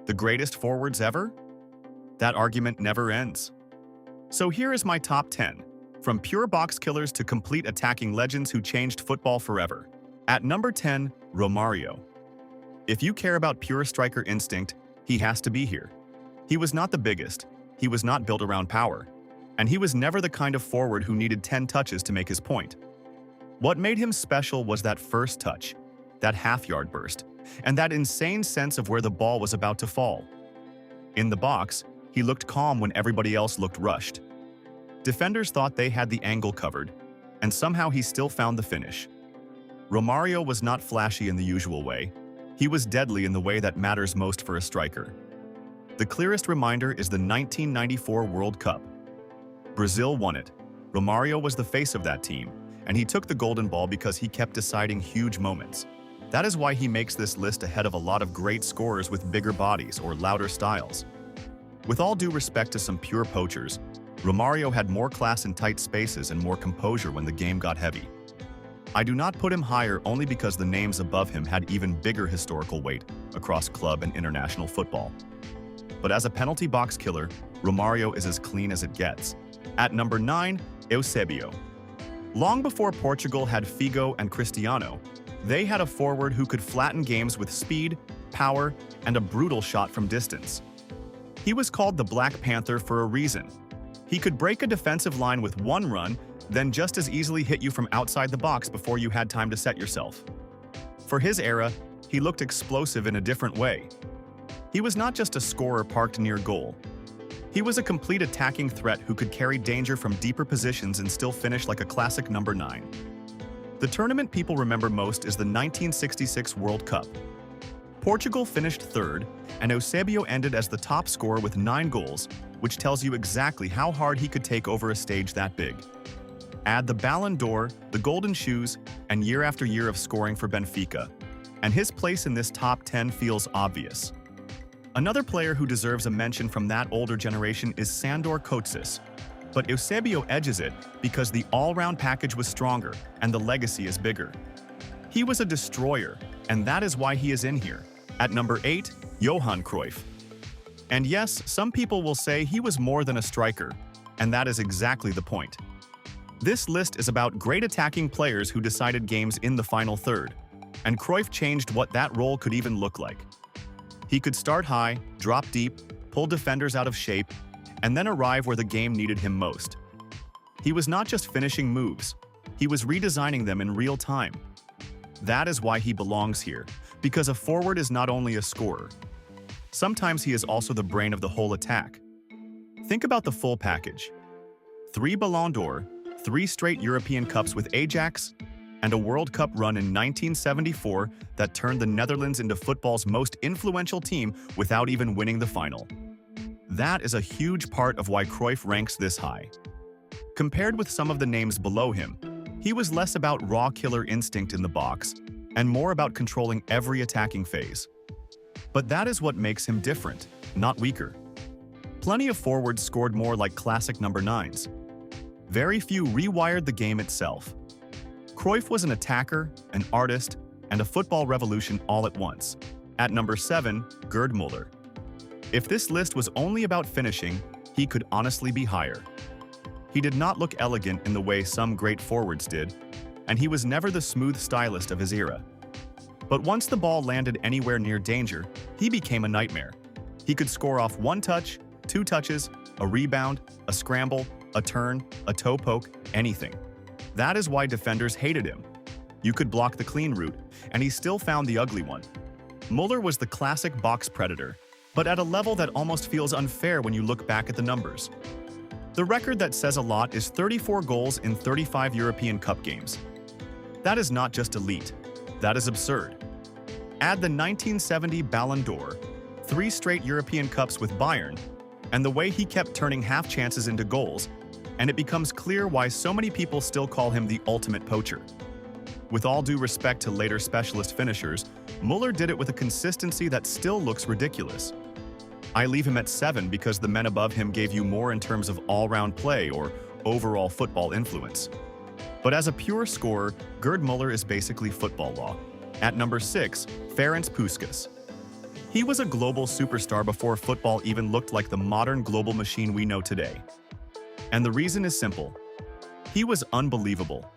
The greatest forwards ever? That argument never ends. So here is my top 10, from pure box killers to complete attacking legends who changed football forever. At number 10, Romario. If you care about pure striker instinct, he has to be here. He was not the biggest, he was not built around power, and he was never the kind of forward who needed 10 touches to make his point. What made him special was that first touch, that half-yard burst, and that insane sense of where the ball was about to fall. In the box, he looked calm when everybody else looked rushed. Defenders thought they had the angle covered, and somehow he still found the finish. Romario was not flashy in the usual way. He was deadly in the way that matters most for a striker. The clearest reminder is the 1994 World Cup. Brazil won it. Romario was the face of that team, and he took the golden ball because he kept deciding huge moments. That is why he makes this list ahead of a lot of great scorers with bigger bodies or louder styles. With all due respect to some pure poachers, Romario had more class in tight spaces and more composure when the game got heavy. I do not put him higher only because the names above him had even bigger historical weight across club and international football. But as a penalty box killer, Romario is as clean as it gets. At number 9, Eusebio. Long before Portugal had Figo and Cristiano, they had a forward who could flatten games with speed, power, and a brutal shot from distance. He was called the Black Panther for a reason. He could break a defensive line with one run, then just as easily hit you from outside the box before you had time to set yourself. For his era, he looked explosive in a different way. He was not just a scorer parked near goal. He was a complete attacking threat who could carry danger from deeper positions and still finish like a classic number 9. The tournament people remember most is the 1966 World Cup. Portugal finished third, and Eusebio ended as the top scorer with 9 goals, which tells you exactly how hard he could take over a stage that big. Add the Ballon d'Or, the Golden Shoes, and year after year of scoring for Benfica, and his place in this top 10 feels obvious. Another player who deserves a mention from that older generation is Sandor Kocsis, but Eusebio edges it because the all-round package was stronger and the legacy is bigger. He was a destroyer, and that is why he is in here. At number 8, Johan Cruyff. And yes, some people will say he was more than a striker, and that is exactly the point. This list is about great attacking players who decided games in the final third, and Cruyff changed what that role could even look like. He could start high, drop deep, pull defenders out of shape, and then arrive where the game needed him most. He was not just finishing moves, he was redesigning them in real time. That is why he belongs here, because a forward is not only a scorer. Sometimes he is also the brain of the whole attack. Think about the full package. 3 Ballon d'Or, 3 straight European Cups with Ajax, and a World Cup run in 1974 that turned the Netherlands into football's most influential team without even winning the final. That is a huge part of why Cruyff ranks this high. Compared with some of the names below him, he was less about raw killer instinct in the box and more about controlling every attacking phase. But that is what makes him different, not weaker. Plenty of forwards scored more like classic number 9s. Very few rewired the game itself. Cruyff was an attacker, an artist, and a football revolution all at once. At number 7, Gerd Muller. If this list was only about finishing, he could honestly be higher. He did not look elegant in the way some great forwards did, and he was never the smooth stylist of his era. But once the ball landed anywhere near danger, he became a nightmare. He could score off 1 touch, 2 touches, a rebound, a scramble, a turn, a toe poke, anything. That is why defenders hated him. You could block the clean route, and he still found the ugly one. Muller was the classic box predator, but at a level that almost feels unfair when you look back at the numbers. The record that says a lot is 34 goals in 35 European Cup games. That is not just elite, that is absurd. Add the 1970 Ballon d'Or, 3 straight European Cups with Bayern, and the way he kept turning half chances into goals, and it becomes clear why so many people still call him the ultimate poacher. With all due respect to later specialist finishers, Muller did it with a consistency that still looks ridiculous. I leave him at 7 because the men above him gave you more in terms of all-round play or overall football influence. But as a pure scorer, Gerd Muller is basically football law. At number 6, Ferenc Puskas. He was a global superstar before football even looked like the modern global machine we know today. And the reason is simple. He was unbelievable.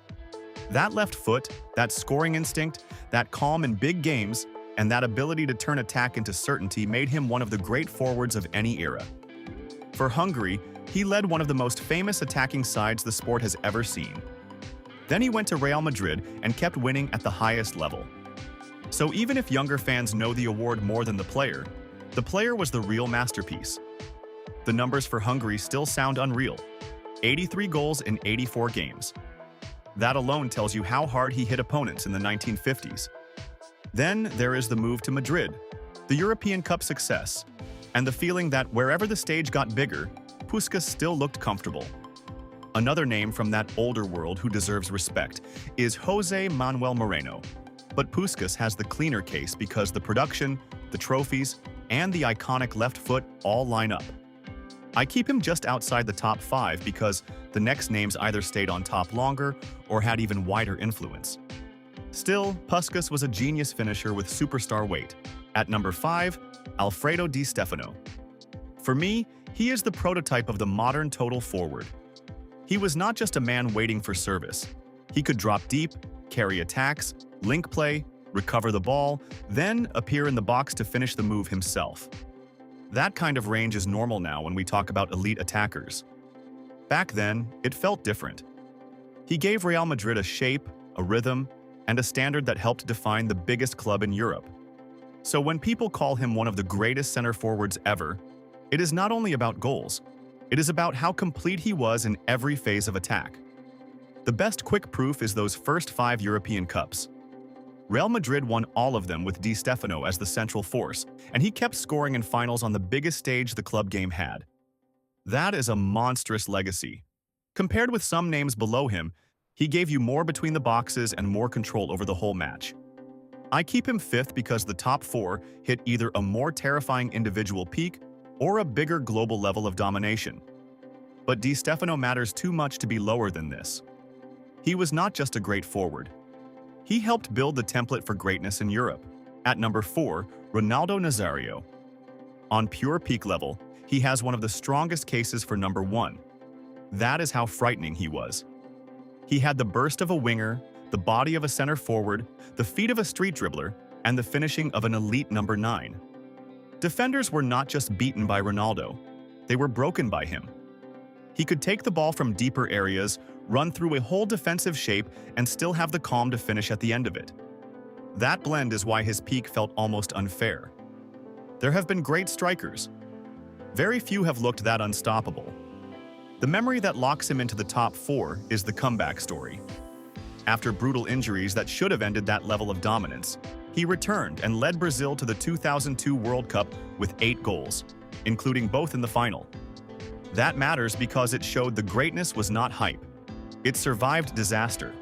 That left foot, that scoring instinct, that calm in big games, and that ability to turn attack into certainty made him one of the great forwards of any era. For Hungary, he led one of the most famous attacking sides the sport has ever seen. Then he went to Real Madrid and kept winning at the highest level. So even if younger fans know the award more than the player was the real masterpiece. The numbers for Hungary still sound unreal. 83 goals in 84 games. That alone tells you how hard he hit opponents in the 1950s. Then there is the move to Madrid, the European Cup success, and the feeling that wherever the stage got bigger, Puskas still looked comfortable. Another name from that older world who deserves respect is José Manuel Moreno. But Puskas has the cleaner case because the production, the trophies, and the iconic left foot all line up. I keep him just outside the top 5 because the next names either stayed on top longer or had even wider influence. Still, Puskas was a genius finisher with superstar weight. At number 5, Alfredo Di Stefano. For me, he is the prototype of the modern total forward. He was not just a man waiting for service. He could drop deep, carry attacks, link play, recover the ball, then appear in the box to finish the move himself. That kind of range is normal now when we talk about elite attackers. Back then, it felt different. He gave Real Madrid a shape, a rhythm, and a standard that helped define the biggest club in Europe. So when people call him one of the greatest center forwards ever, it is not only about goals, it is about how complete he was in every phase of attack. The best quick proof is those first 5 European Cups. Real Madrid won all of them with Di Stefano as the central force, and he kept scoring in finals on the biggest stage the club game had. That is a monstrous legacy. Compared with some names below him, he gave you more between the boxes and more control over the whole match. I keep him 5th because the top 4 hit either a more terrifying individual peak or a bigger global level of domination. But Di Stefano matters too much to be lower than this. He was not just a great forward. He helped build the template for greatness in Europe. At number 4, Ronaldo Nazario. On pure peak level, he has one of the strongest cases for number 1. That is how frightening he was. He had the burst of a winger, the body of a center forward, the feet of a street dribbler, and the finishing of an elite number 9. Defenders were not just beaten by Ronaldo, they were broken by him. He could take the ball from deeper areas, run through a whole defensive shape, and still have the calm to finish at the end of it. That blend is why his peak felt almost unfair. There have been great strikers. Very few have looked that unstoppable. The memory that locks him into the top 4 is the comeback story. After brutal injuries that should have ended that level of dominance, he returned and led Brazil to the 2002 World Cup with 8 goals, including both in the final. That matters because it showed the greatness was not hype. It survived disaster.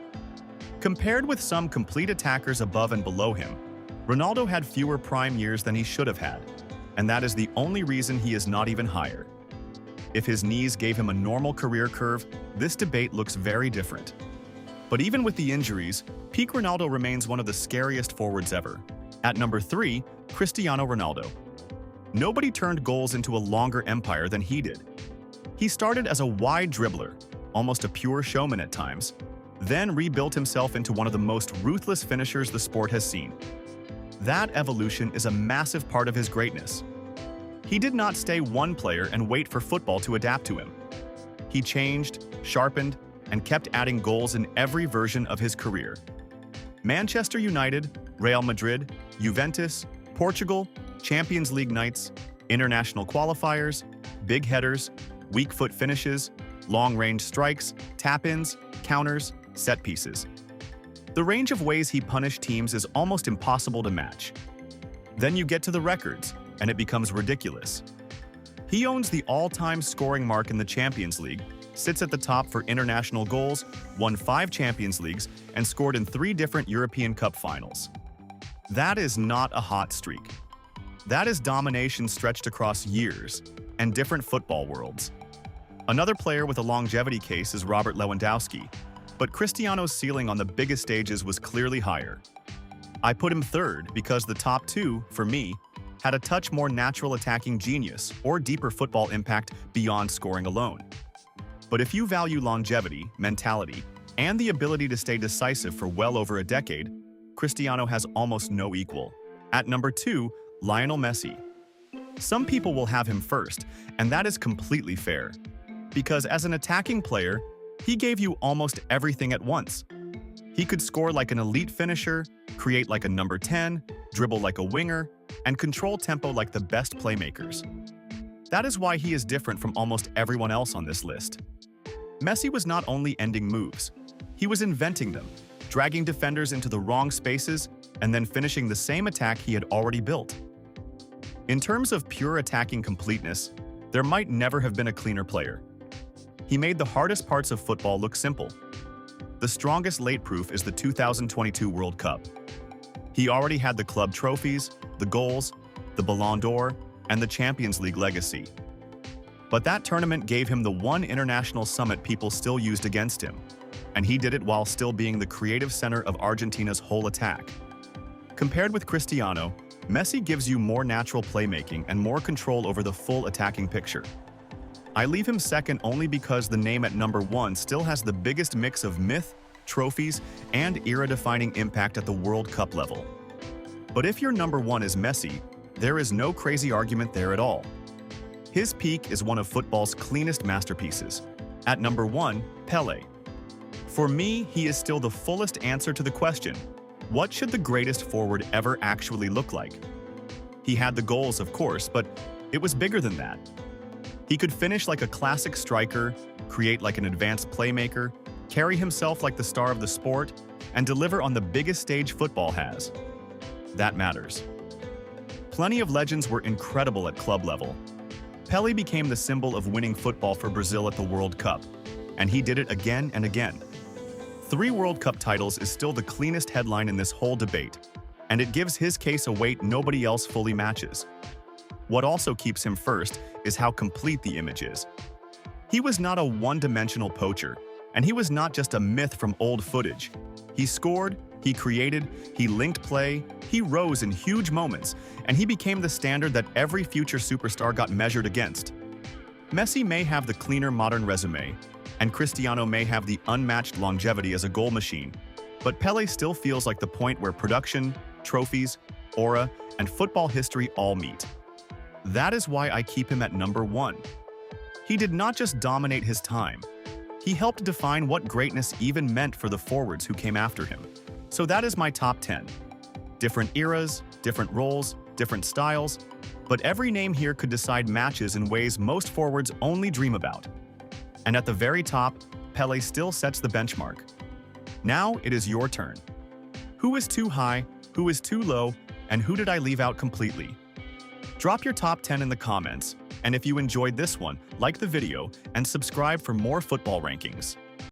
Compared with some complete attackers above and below him, Ronaldo had fewer prime years than he should have had, and that is the only reason he is not even higher. If his knees gave him a normal career curve, this debate looks very different. But even with the injuries, peak Ronaldo remains one of the scariest forwards ever. At number 3, Cristiano Ronaldo. Nobody turned goals into a longer empire than he did. He started as a wide dribbler, almost a pure showman at times, then rebuilt himself into one of the most ruthless finishers the sport has seen. That evolution is a massive part of his greatness. He did not stay one player and wait for football to adapt to him. He changed, sharpened, and kept adding goals in every version of his career. Manchester United, Real Madrid, Juventus, Portugal, Champions League nights, international qualifiers, big headers, weak foot finishes, long-range strikes, tap-ins, counters, set pieces. The range of ways he punished teams is almost impossible to match. Then you get to the records, and it becomes ridiculous. He owns the all-time scoring mark in the Champions League, sits at the top for international goals, won 5 Champions Leagues, and scored in 3 different European Cup finals. That is not a hot streak. That is domination stretched across years and different football worlds. Another player with a longevity case is Robert Lewandowski, but Cristiano's ceiling on the biggest stages was clearly higher. I put him 3rd because the top 2, for me, had a touch more natural attacking genius or deeper football impact beyond scoring alone. But if you value longevity, mentality, and the ability to stay decisive for well over a decade, Cristiano has almost no equal. At number 2, Lionel Messi. Some people will have him first, and that is completely fair. Because as an attacking player, he gave you almost everything at once. He could score like an elite finisher, create like a number 10, dribble like a winger, and control tempo like the best playmakers. That is why he is different from almost everyone else on this list. Messi was not only ending moves, he was inventing them, dragging defenders into the wrong spaces, and then finishing the same attack he had already built. In terms of pure attacking completeness, there might never have been a cleaner player. He made the hardest parts of football look simple. The strongest late proof is the 2022 World Cup. He already had the club trophies, the goals, the Ballon d'Or, and the Champions League legacy. But that tournament gave him the one international summit people still used against him, and he did it while still being the creative center of Argentina's whole attack. Compared with Cristiano, Messi gives you more natural playmaking and more control over the full attacking picture. I leave him second only because the name at number 1 still has the biggest mix of myth, trophies, and era-defining impact at the World Cup level. But if your number 1 is Messi, there is no crazy argument there at all. His peak is one of football's cleanest masterpieces. At number 1, Pele. For me, he is still the fullest answer to the question, what should the greatest forward ever actually look like? He had the goals, of course, but it was bigger than that. He could finish like a classic striker, create like an advanced playmaker, carry himself like the star of the sport, and deliver on the biggest stage football has. That matters. Plenty of legends were incredible at club level. Pele became the symbol of winning football for Brazil at the World Cup, and he did it again and again. 3 World Cup titles is still the cleanest headline in this whole debate, and it gives his case a weight nobody else fully matches. What also keeps him first is how complete the image is. He was not a one-dimensional poacher, and he was not just a myth from old footage. He scored, he created, he linked play, he rose in huge moments, and he became the standard that every future superstar got measured against. Messi may have the cleaner modern resume, and Cristiano may have the unmatched longevity as a goal machine, but Pele still feels like the point where production, trophies, aura, and football history all meet. That is why I keep him at number 1. He did not just dominate his time. He helped define what greatness even meant for the forwards who came after him. So that is my top 10. Different eras, different roles, different styles, but every name here could decide matches in ways most forwards only dream about. And at the very top, Pele still sets the benchmark. Now it is your turn. Who is too high, who is too low, and who did I leave out completely? Drop your top 10 in the comments, and if you enjoyed this one, like the video and subscribe for more football rankings.